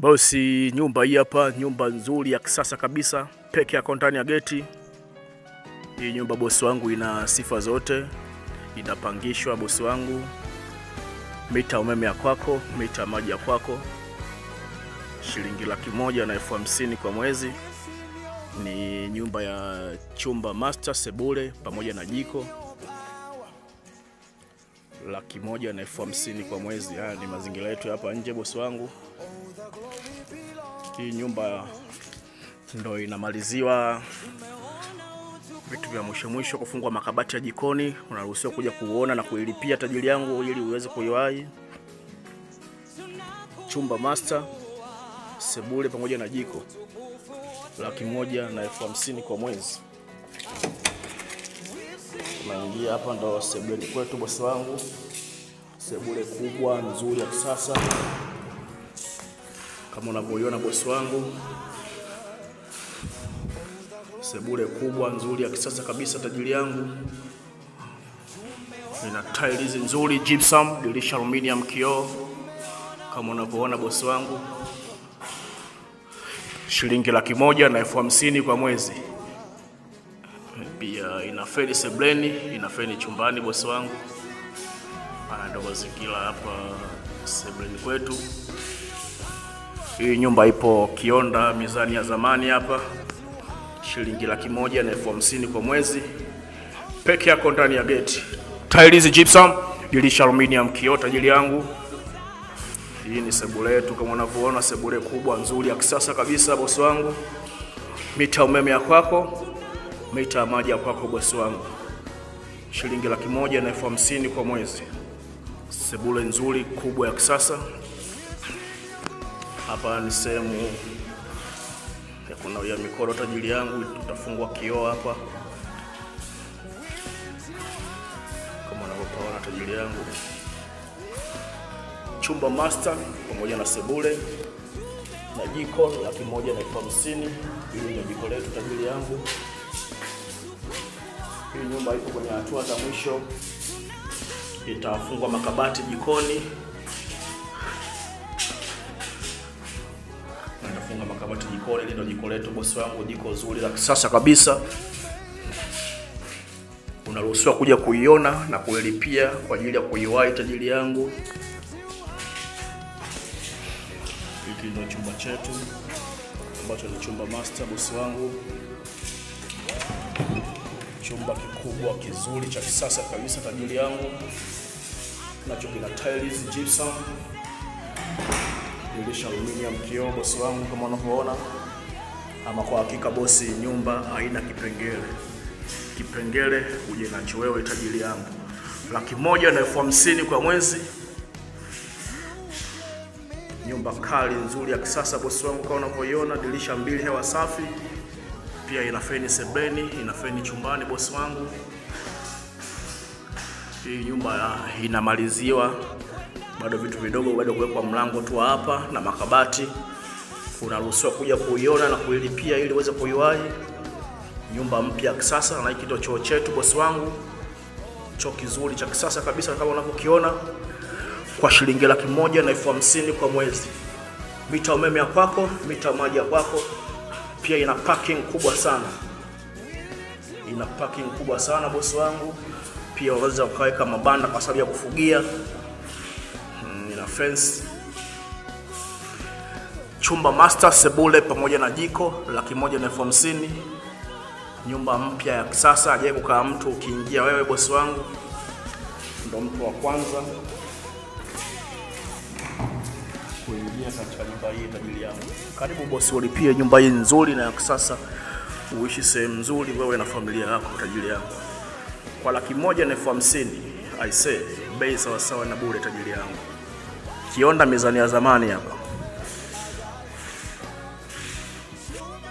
Bosi, nyumba hii hapa, nyumba nzuri ya kisasa kabisa, peke yako ndani ya geti. Hii nyumba bosi wangu ina sifa zote, inapangishwa bosi wangu. Mita umeme ya kwako, mita maji ya kwako. Shilingi 150,000 kwa mwezi. Ni nyumba ya chumba master, sebule pamoja na jiko. 150,000 kwa mwezi. Haya ni mazingira yetu hapa nje bosi wangu. Hii nyumba ndo inamaliziwa vitu vya mwisho kufungwa makabati ya jikoni. Unaruhusiwa kuja kuona na kuilipia tajiri yangu ili uweze kuiwahi. Chumba master, sebule pamoja na jiko. 150,000 kwa mwezi. Tunaingia hapa ndo sebule kwetu bosi wangu. Sebule kubwa nzuri ya kisasa kama unavyoiona bosi wangu. Sebule kubwa nzuri ya kisasa kabisa tajiri yangu. Ina tiles nzuri, gypsum, dirisha aluminium, kioo kama unavyoona bosi wangu. Shilingi 150,000 kwa mwezi. Pia ina feni sebuleni, ina feni chumbani bosi wangu. Ndo mazingira hapa sebuleni kwetu. Hii nyumba ipo Kionda, mizani ya zamani hapa. Shilingi 150,000 kwa mwezi. Peke yako ndani ya geti. Tiles gypsum, dirisha aluminium, kioo tajiri yangu. Hii ni sebule yetu kama unavyoona, sebule kubwa nzuri ya kisasa kabisa bosi wangu. Mita umeme ya kwako, mita maji ya kwako bosi wangu. Shilingi 150,000 kwa mwezi. Sebule nzuri kubwa ya kisasa. Hapa ni sehemu ya kunawia mikono tajiri yangu, tutafungwa kioo hapa. Kama unavyoona tajiri yangu. Chumba master pamoja na sebule na jiko 150,000. Hili ni jiko letu tajiri yangu. Hii nyumba ipo kwenye hatua za mwisho. Itafungwa makabati jikoni. Nitafunga makabati jikoni. Hili ndio jiko letu bosi wangu, jiko zuri la kisasa kabisa. Unaruhusiwa kuja kuiona na kuilipia kwa ajili ya kuiwahi tajiri yangu. Hiki ndio chumba chetu ambacho ni chumba master bosi wangu. Chumba kikubwa kizuri cha kisasa kabisa tajiri yangu. Nacho kina tiles gypsum, dirisha aluminium, kioo bosi wangu kama unavyoona. Ama kwa hakika bosi, nyumba haina kipengele. Kipengele uje nacho wewe tajiri yangu. 150,000 kwa mwezi. Nyumba kali nzuri ya kisasa bosi wangu kama unavyoiona, dirisha 2, hewa safi. Pia ina feni sebuleni, ina feni chumbani bosi wangu. Hii nyumba inamaliziwa. Bado vitu vidogo bado kuwekwa mlango tu hapa na makabati. Unaruhusiwa kuja kuiona na kuilipia ili uweze kuiwahi. Nyumba mpya ya kisasa na hiki ndio choo chetu bosi wangu. Choo kizuri cha kisasa kabisa kama unavyokiona. Kwa shilingi 150,000 kwa mwezi. Mita umeme ya kwako, mita maji ya kwako. Pia ina parking kubwa sana. Ina parking kubwa sana bosi wangu. Pia unaweza ukaweka mabanda kwa sababu ya kufugia. Ina fence. Chumba master, sebule pamoja na jiko 150,000. Nyumba mpya ya kisasa, hajaye kukaa mtu. Ukiingia wewe bosi wangu ndo mtu wa kwanza kuingia katika nyumba hii tajiri yangu. Karibu bosi, ulipie nyumba hii nzuri na ya kisasa. Uishi sehemu nzuri wewe na familia yako tajiri yangu. Kwa 150,000, I say, bei sawa sawa na bure tajiri yangu. Kionda, mizani ya zamani hapa.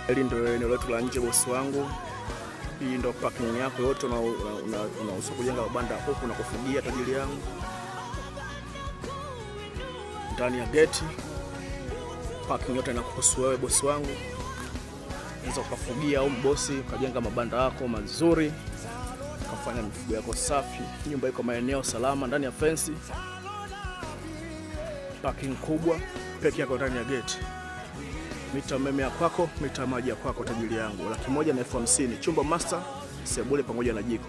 Hili ndio eneo letu la nje bosi wangu. Hii ndio parking yako yote, unaruhusiwa kujenga mabanda huku na kufugia tajiri yangu. Ndani ya geti parking yote inakuhusu wewe bosi wangu. Unaweza kufugia au bosi ukajenga mabanda yako mazuri, ukafanya mifugo yako safi. Nyumba iko maeneo salama ndani ya fence. Parking kubwa peke yako ndani ya gate. Mita umeme ya kwako, mita maji ya kwako tajiri yangu. 150,000 chumba master, sebule pamoja na jiko.